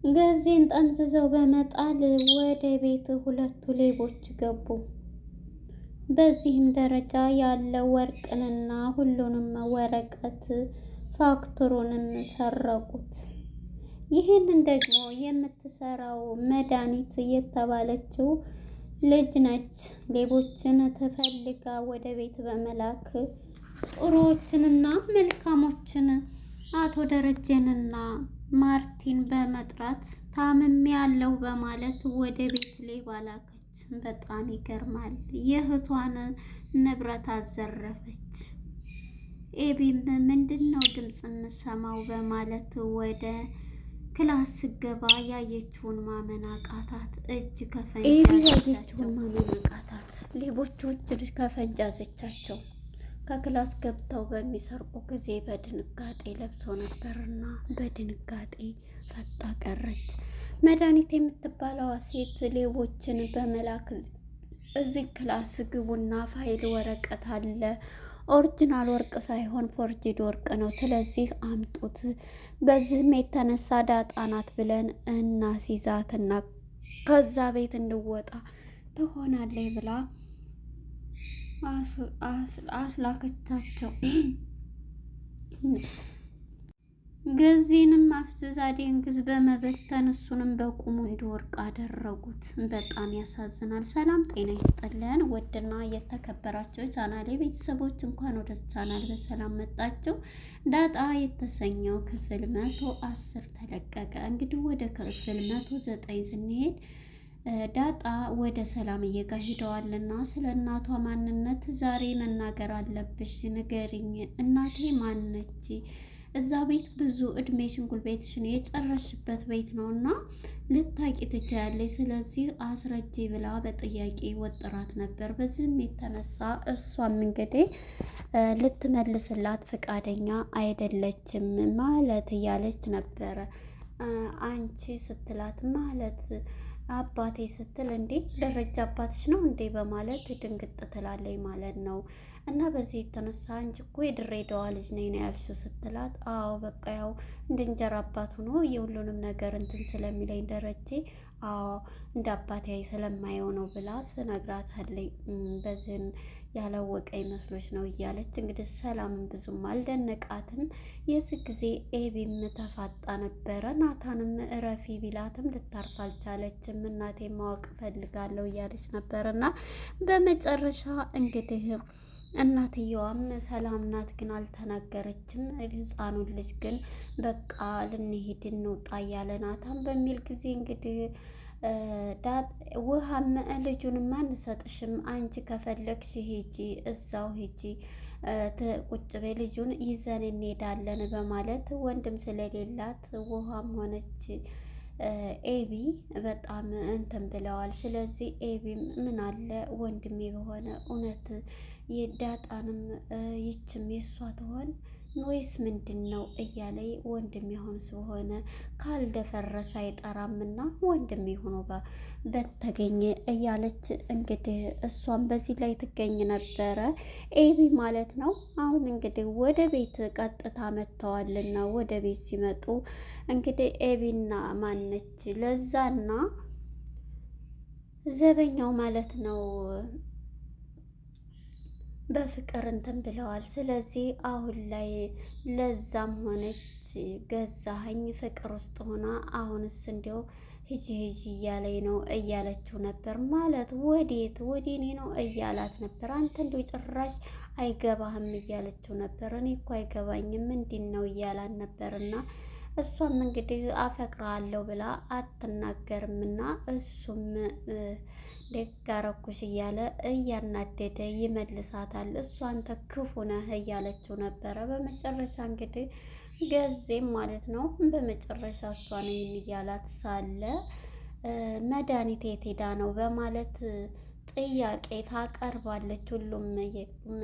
ገዜን ጠምዝዘው በመጣል ወደ ቤት ሁለቱ ሌቦች ገቡ። በዚህም ደረጃ ያለ ወርቅንና ሁሉንም ወረቀት ፋክቱሩንም ሰረቁት። ይህንን ደግሞ የምትሰራው መድኃኒት የተባለችው ልጅ ነች። ሌቦችን ተፈልጋ ወደ ቤት በመላክ ጥሩዎችንና መልካሞችን አቶ ደረጀንና ማርቲን በመጥራት ታምሜ ያለው በማለት ወደ ቤት ሌባ ላከች። በጣም ይገርማል። የእህቷን ንብረት አዘረፈች። ኤቢም ምንድን ነው ድምፅ የምሰማው በማለት ወደ ክላስ ስገባ ያየችውን ማመን አቃታት። እጅ ከፈንጅ ያዘቻቸው። ሌቦቹ እጅ ከፈንጅ ያዘቻቸው። ከክላስ ገብተው በሚሰርቁ ጊዜ በድንጋጤ ለብሶ ነበርና በድንጋጤ ፈጣ ቀረች። መድኃኒት የምትባለዋ ሴት ሌቦችን በመላክ እዚህ ክላስ ግቡና ፋይል ወረቀት አለ፣ ኦሪጂናል ወርቅ ሳይሆን ፎርጅድ ወርቅ ነው፣ ስለዚህ አምጡት። በዚህም የተነሳ ዳጣ ናት ብለን እናስይዛትና ከዛ ቤት እንወጣ ትሆናለች ብላ አስላከቻቸው። ገዜንም አፍዝዛ ደንግዝ በመበተን እሱንም በቁሙ እንዲወርቅ አደረጉት። በጣም ያሳዝናል። ሰላም ጤና ይስጥልን። ውድና የተከበራችሁ ቻናሌ ቤተሰቦች እንኳን ወደ ቻናል በሰላም መጣችሁ። ዳጣ የተሰኘው ክፍል 110 ተለቀቀ። እንግዲህ ወደ ክፍል 109 ስንሄድ ዳጣ ወደ ሰላምዬ ጋር ሂደዋልና ስለ እናቷ ማንነት ዛሬ መናገር አለብሽ፣ ንገሪኝ። እናቴ ማነች? እዛ ቤት ብዙ እድሜሽን ጉልበትሽን የጨረሽበት ቤት ነውና ልታቂ ትችያለሽ። ስለዚህ አስረጂ ብላ በጥያቄ ወጥራት ነበር። በዚህም የተነሳ እሷም እንግዲህ ልትመልስላት ፈቃደኛ አይደለችም። ማለት እያለች ነበረ። አንቺ ስትላት ማለት አባቴ ስትል እንዴ ደረጃ አባትሽ ነው እንዴ በማለት ድንግጥ ትላለች ማለት ነው። እና በዚህ የተነሳ አንቺ እኮ የድሬዳዋ ልጅ ነኝ ነው ያልሽው ስትላት፣ አዎ በቃ ያው እንደ እንጀራ አባት ሆኖ የሁሉንም ነገር እንትን ስለሚለኝ ደረጀ፣ አዎ እንደ አባቴ ስለማየው ነው ብላ ስነግራታለኝ። በዚህን ያላወቀ መስሎች ነው እያለች እንግዲህ ሰላምን ብዙም አልደነቃትም። የዚህ ጊዜ ኤቢም ተፋጣ ነበረ። ናታንም እረፊ ቢላትም ልታርፍ አልቻለችም። እናቴ ማወቅ ፈልጋለሁ እያለች ነበርና በመጨረሻ እንግዲህ እናትየዋም ሰላም ናት ግን አልተናገረችም። ህፃኑን ልጅ ግን በቃ ልንሄድ እንውጣ እያለ ናታን በሚል ጊዜ እንግዲህ ውሃም ልጁንም አንሰጥሽም፣ አንቺ ከፈለግሽ ሂጂ፣ እዛው ሂጂ ቁጭ በይ፣ ልጁን ይዘን እንሄዳለን በማለት ወንድም ስለሌላት ውሃም ሆነች ኤቢ በጣም እንትን ብለዋል። ስለዚህ ኤቢም ምን አለ ወንድሜ በሆነ እውነት የዳጣንም ይችም የሷ ትሆን ወይስ ምንድን ነው እያለ ወንድሜ ሆን ስለሆነ ካልደፈረሰ አይጠራምና ወንድሜ ሆኖ በተገኘ እያለች እንግዲህ እሷም በዚህ ላይ ትገኝ ነበረ ኤቢ ማለት ነው። አሁን እንግዲህ ወደ ቤት ቀጥታ መጥተዋልና ወደ ቤት ሲመጡ እንግዲህ ኤቢና ማነች ለዛና ዘበኛው ማለት ነው በፍቅር እንትን ብለዋል። ስለዚህ አሁን ላይ ለዛም ሆነች ገዛኸኝ ፍቅር ውስጥ ሆና አሁንስ እንዲያው ሂጂ ሂጂ እያለኝ ነው እያለችው ነበር። ማለት ወዴት ወደ እኔ ነው እያላት ነበር። አንተ እንደው ጭራሽ አይገባህም እያለችው ነበር። እኔ እኮ አይገባኝም ምንድን ነው እያላት ነበርና እሷም እንግዲህ አፈቅራለሁ ብላ አትናገርምና እሱም ደግ አረኩሽ እያለ እያናደደ ይመልሳታል። እሷ አንተ ክፉ ነህ እያለችው ነበረ። በመጨረሻ እንግዲህ ገዜም ማለት ነው በመጨረሻ እሷ ነኝ እያላት ሳለ መድኃኒት የት ሄዳ ነው በማለት ጥያቄ ታቀርባለች። ሁሉም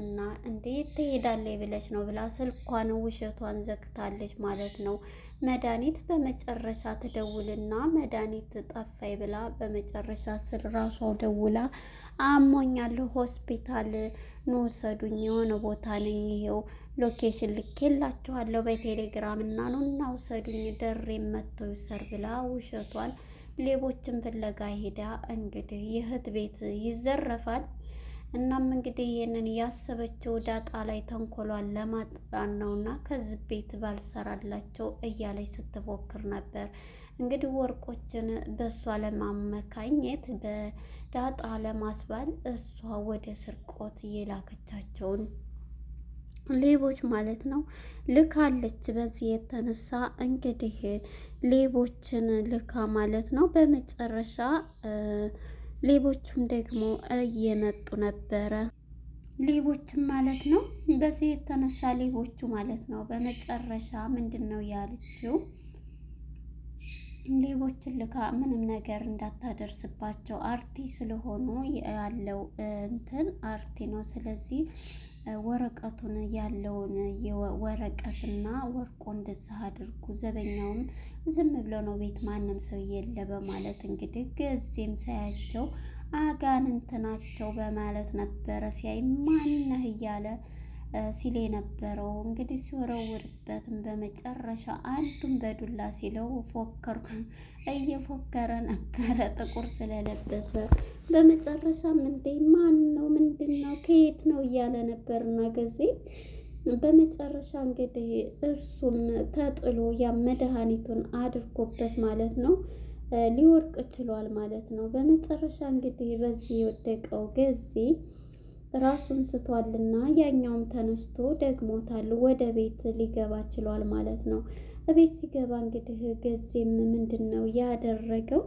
እና እንዴት ትሄዳለች ብለች ነው ብላ ስልኳን ውሸቷን ዘግታለች ማለት ነው። መድኃኒት በመጨረሻ ትደውልና መድኃኒት ጠፋይ ብላ በመጨረሻ ስል ራሷ ደውላ አሞኛለሁ ሆስፒታል ኑ ውሰዱኝ፣ የሆነ ቦታ ነኝ፣ ይሄው ሎኬሽን ልኬላችኋለሁ በቴሌግራም እና ኑና ውሰዱኝ፣ ደሬም መጥቶ ይውሰድ ብላ ውሸቷን ሌቦችን ፍለጋ ሄዳ እንግዲህ የእህት ቤት ይዘረፋል። እናም እንግዲህ ይህንን ያሰበችው ዳጣ ላይ ተንኮሏን ለማጣን ነውና ከዚህ ቤት ባልሰራላቸው እያለች ስትፎክር ነበር። እንግዲህ ወርቆችን በእሷ ለማመካኘት በዳጣ ለማስባል እሷ ወደ ስርቆት የላከቻቸውን ሌቦች ማለት ነው ልካለች። በዚህ የተነሳ እንግዲህ ሌቦችን ልካ ማለት ነው በመጨረሻ ሌቦቹም ደግሞ እየመጡ ነበረ። ሌቦችም ማለት ነው በዚህ የተነሳ ሌቦቹ ማለት ነው በመጨረሻ ምንድን ነው ያለችው? ሌቦችን ልካ ምንም ነገር እንዳታደርስባቸው አርቲ ስለሆኑ ያለው እንትን አርቲ ነው። ስለዚህ ወረቀቱን ያለውን ወረቀትና ወርቆ እንደዛ አድርጉ፣ ዘበኛውም ዝም ብሎ ነው ቤት ማንም ሰው የለ በማለት እንግዲህ ገዜም ሳያቸው አጋንንት ናቸው በማለት ነበረ ሲያይ ማነህ እያለ ሲል የነበረው እንግዲህ ሲወረውርበትም በመጨረሻ አንዱን በዱላ ሲለው ፎከርኩ እየፎከረ ነበረ ጥቁር ስለለበሰ። በመጨረሻም እንዴ ማን ነው ምንድን ነው ከየት ነው እያለ ነበርና ጊዜ በመጨረሻ እንግዲህ እሱም ተጥሎ ያ መድኃኒቱን አድርጎበት ማለት ነው ሊወርቅ ችሏል ማለት ነው። በመጨረሻ እንግዲህ በዚህ የወደቀው ጊዜ ራሱን ስቷልና ያኛውም ተነስቶ ደግሞታል ወደ ቤት ሊገባ ችሏል ማለት ነው። ቤት ሲገባ እንግዲህ ጊዜም ምንድን ነው ያደረገው?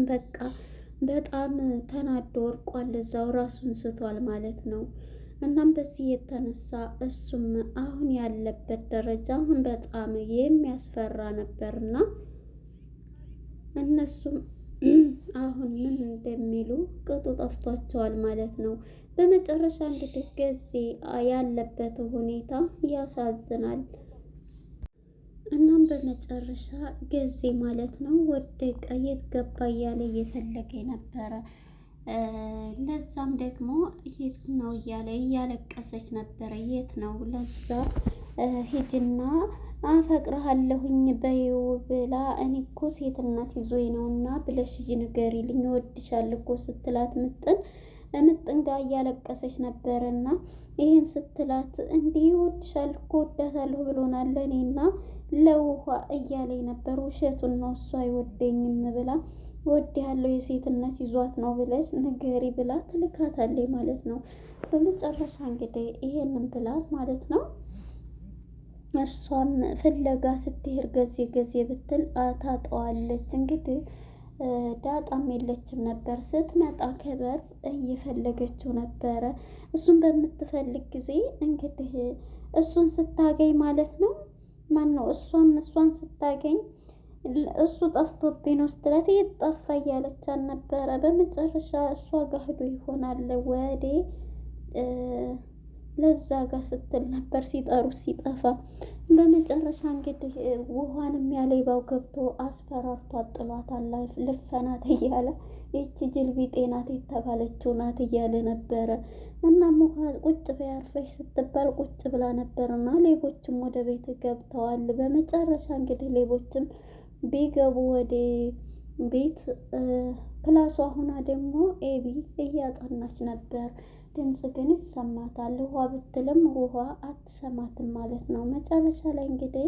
በቃ በጣም ተናዶ ወርቋል፣ እዛው ራሱን ስቷል ማለት ነው። እናም በዚህ የተነሳ እሱም አሁን ያለበት ደረጃ አሁን በጣም የሚያስፈራ ነበርና እነሱም አሁን ምን እንደሚሉ ቅጡ ጠፍቷቸዋል ማለት ነው። በመጨረሻ እንግዲህ ጊዜ ያለበት ሁኔታ ያሳዝናል። እናም በመጨረሻ ጊዜ ማለት ነው ወደቀ፣ የት ገባ እያለ እየፈለገ ነበረ። ለዛም ደግሞ የት ነው እያለ እያለቀሰች ነበረ። የት ነው ለዛ ሂጅና አፈቅርሃለሁኝ በይው ብላ እኔ እኮ ሴትነት ይዞኝ ነውና ብለሽ ሂጂ ንገሪልኝ እወድሻለሁ እኮ ስትላት ምጥን ጋር እያለቀሰች ነበረና ይህን ስትላት እንዲህ እወድሻለሁ እኮ ወዳታለሁ ብሎናል ለእኔና ለውሃ እያለኝ ነበር። ውሸቱን ነው እሷ አይወደኝም ብላ እወድሃለሁ የሴትነት ይዟት ነው ብለሽ ንገሪ ብላ ትልካታለች ማለት ነው። በመጨረሻ እንግዲህ ይሄንን ብላት ማለት ነው እሷም ፍለጋ ስትሄድ ገዜ ብትል ታጠዋለች። እንግዲህ ዳጣም የለችም ነበር። ስትመጣ ከበር እየፈለገችው ነበረ። እሱን በምትፈልግ ጊዜ እንግዲህ እሱን ስታገኝ ማለት ነው ማነው እሷን ስታገኝ እሱ ጠፍቶብኝ ነው ስትላት የት ጠፋ እያለቻት ነበረ። በመጨረሻ እሷ ጋር ሄዶ ይሆናል ወዴ ለዛ ጋር ስትል ነበር ሲጠሩት ሲጠፋ። በመጨረሻ እንግዲህ ውሃንም ያሌባው ገብቶ አስፈራርቷ ጥሏታል። ልፈናት እያለ ይቺ ጅልቢ ጤናት የተባለችው ናት እያለ ነበረ። እናም ውሃ ቁጭ በያርፈሽ ስትባል ቁጭ ብላ ነበርና ሌቦችም ወደ ቤት ገብተዋል። በመጨረሻ እንግዲህ ሌቦችም ቢገቡ ወደ ቤት ክላሷ ሁና ደግሞ ኤቢ እያጠናች ነበር። ድምፅ ግን ይሰማታል። ውሃ ብትልም ውሃ አትሰማትም ማለት ነው። መጨረሻ ላይ እንግዲህ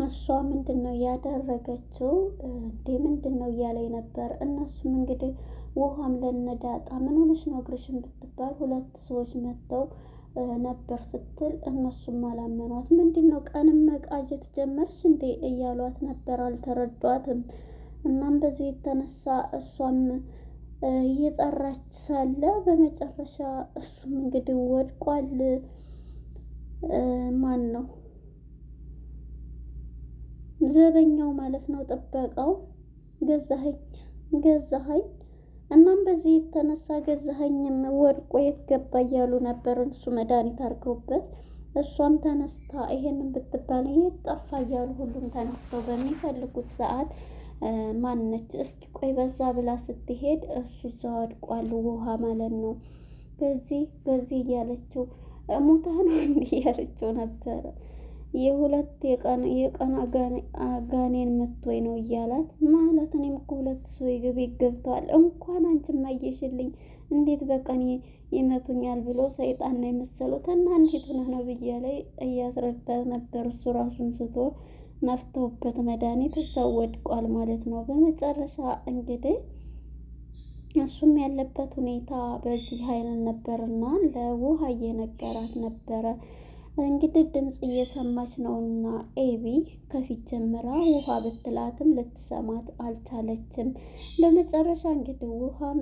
እሷ ምንድን ነው ያደረገችው? እንዴ ምንድን ነው እያለኝ ነበር። እነሱም እንግዲህ ውሃም ለነዳጣ ምን ሆነሽ ነው እግርሽን ብትባል ሁለት ሰዎች መጥተው ነበር ስትል እነሱም አላመኗት። ምንድን ነው ቀንም መቃጀት ጀመርሽ እንዴ እያሏት ነበር። አልተረዷትም። እናም በዚህ የተነሳ እሷም እየጠራች ሳለ በመጨረሻ እሱም እንግዲህ ወድቋል። ማን ነው ዘበኛው ማለት ነው ጥበቃው ገዛኸኝ። እናም በዚህ የተነሳ ገዛኸኝም ወድቆ የት ገባ እያሉ ነበር። እሱ መድኃኒት አድርገውበት እሷም ተነስታ ይሄንን ብትባል የት ጠፋ እያሉ ሁሉም ተነስተው በሚፈልጉት ሰዓት ማነች እስኪ ቆይ በዛ ብላ ስትሄድ እሱ እዛው ወድቋል፣ ውሃ ማለት ነው። ገዚህ እያለችው ሙታ ነው እንዲህ እያለችው ነበረ። የሁለት የቀን አጋኔን መጥቶኝ ነው እያላት ማለት እኔም እኮ ሁለት ሰው ቤት ገብተዋል እንኳን አንቺም አየሽልኝ እንዴት በቀን ይመቱኛል ብሎ ሰይጣን ነው የመሰሉት እና እንዴት ሆነ ነው ብያ ላይ እያስረዳ ነበር። እሱ ራሱን ስቶ ነፍተውበት መድኃኒት እዛው ወድቋል ማለት ነው። በመጨረሻ እንግዲህ እሱም ያለበት ሁኔታ በዚህ አይነት ነበርና ለውሃ እየነገራት ነበረ። እንግዲህ ድምፅ እየሰማች ነውና ኤቢ ከፊት ጀምራ ውሃ ብትላትም ልትሰማት አልቻለችም። በመጨረሻ እንግዲህ ውሃም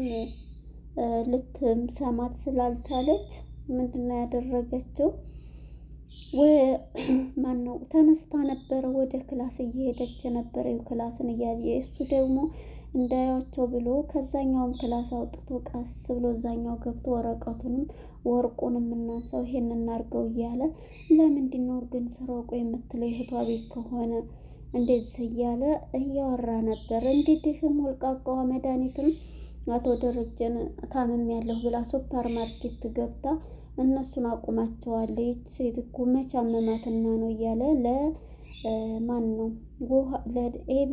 ልትሰማት ስላልቻለች ምንድነው ያደረገችው? ማነው ተነስታ ነበረ ወደ ክላስ እየሄደች የነበረ ክላስን እያየ እሱ ደግሞ እንዳያቸው ብሎ ከዛኛውም ክላስ አውጥቶ ቀስ ብሎ እዛኛው ገብቶ ወረቀቱንም ወርቁንም እናንሳው ይሄን እናርገው እያለ ለምንድን ነው ግን ስራው የምትለው እህቷ ቤት ከሆነ እንደዚህ እያለ እያወራ ነበር። እንግዲህ ሞልቃቃዋ መድኃኒትም አቶ ደረጀን ታምም ያለሁ ብላ ሱፐር ማርኬት ገብታ እነሱን አቁማቸዋለች። ሴት እኮ መቼ አመማትና ነው እያለ ለማን ነው ለኤቢ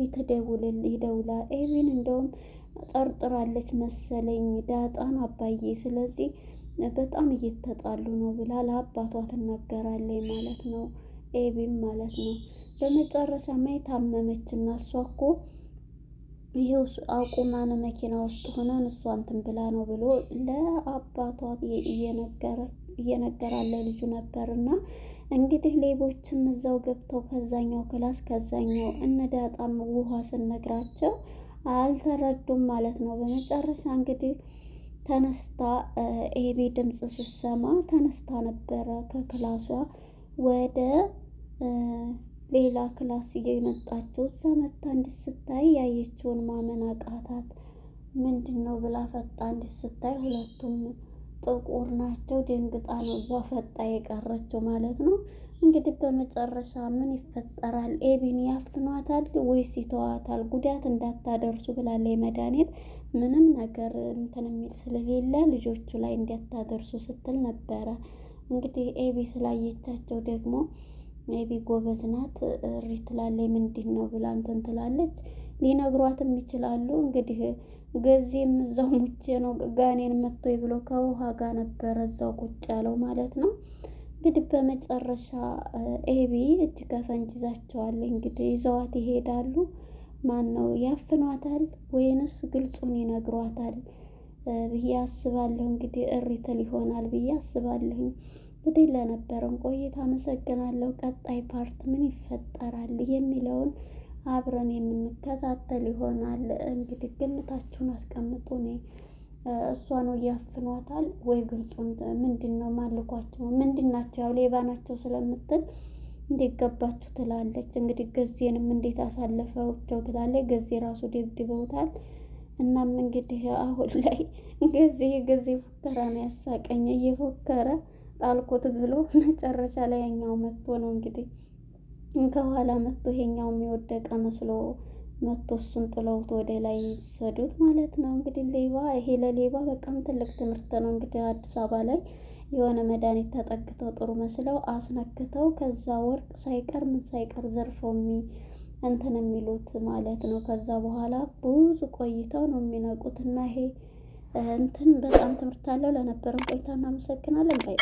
ይደውላ ኤቢን እንደውም ጠርጥራለች መሰለኝ ዳጣን አባዬ፣ ስለዚህ በጣም እየተጣሉ ነው ብላ ለአባቷ ትናገራለች ማለት ነው። ኤቢም ማለት ነው። በመጨረሻ ታመመች እና እሷ እኮ ይሄው አቁማን መኪና ውስጥ ሆነን እሷ እንትን ብላ ነው ብሎ ለአባቷ እየነገራለ ልጁ ነበርና እንግዲህ ሌቦችም እዛው ገብተው ከዛኛው ክላስ ከዛኛው እነዳጣም ውሃ ስነግራቸው አልተረዱም ማለት ነው። በመጨረሻ እንግዲህ ተነስታ ኤቢ ድምፅ ስትሰማ ተነስታ ነበረ ከክላሷ ወደ ሌላ ክላስ እየመጣችው እዛ መታ እንድስታይ ያየችውን ማመን አቃታት። ምንድን ነው ብላ ፈጣ እንድስታይ ሁለቱም ጥቁር ናቸው። ደንግጣ ነው እዛ ፈጣ የቀረችው ማለት ነው። እንግዲህ በመጨረሻ ምን ይፈጠራል? ኤቢን ያፍኗታል ወይስ ይተዋታል? ጉዳት እንዳታደርሱ ብላለች መድኃኒት ምንም ነገር እንትን የሚል ስለሌለ ልጆቹ ላይ እንዳታደርሱ ስትል ነበረ። እንግዲህ ኤቢ ስላየቻቸው ደግሞ ኤቢ ጎበዝ ናት። እሪ ትላለች ምንድን ነው ብላ እንትን ትላለች። ሊነግሯትም ይችላሉ። እንግዲህ ገዜም እዛው ሙቼ ነው ጋኔን መጥቶኝ ብሎ ከውሃ ጋር ነበረ እዛው ቁጭ ያለው ማለት ነው። እንግዲህ በመጨረሻ ኤቢ እጅ ከፈንጅ ይዛቸዋል። እንግዲህ ይዘዋት ይሄዳሉ። ማን ነው ያፍኗታል ወይንስ ግልጹን ይነግሯታል ብዬ አስባለሁ። እንግዲህ እሪትል ይሆናል ብዬ አስባለሁ። እንግዲህ ለነበረን ቆይታ አመሰግናለሁ። ቀጣይ ፓርት ምን ይፈጠራል የሚለውን አብረን የምንከታተል ይሆናል። እንግዲህ ግምታችሁን አስቀምጡ። እኔ እሷ ነው ያፍኗታል ወይ ግልጹን ምንድን ነው ማልኳቸው ምንድን ናቸው? ያው ሌባ ናቸው ስለምትል እንዴት ገባችሁ ትላለች። እንግዲህ ገዜንም እንዴት አሳለፈውቸው ትላለች። ገዜ ራሱ ደብድበውታል። እናም እንግዲህ አሁን ላይ ገዜ ፉከራ ነው ያሳቀኝ። እየፎከረ ጣልኩት ብሎ መጨረሻ ላይ ያኛው መጥቶ ነው እንግዲህ ከኋላ መጥቶ ይሄኛው የሚወደቀ መስሎ መጥቶ እሱን ጥለውት ወደ ላይ ሰዱት ማለት ነው። እንግዲህ ሌባ ይሄ ለሌባ በጣም ትልቅ ትምህርት ነው። እንግዲህ አዲስ አበባ ላይ የሆነ መድኃኒት ተጠግተው ጥሩ መስለው አስነክተው ከዛ ወርቅ ሳይቀር ምን ሳይቀር ዘርፈው እንትን የሚሉት ማለት ነው። ከዛ በኋላ ብዙ ቆይተው ነው የሚነቁት እና ይሄ እንትን በጣም ትምህርት አለው። ለነበረን ቆይታ እናመሰግናለን። ባይ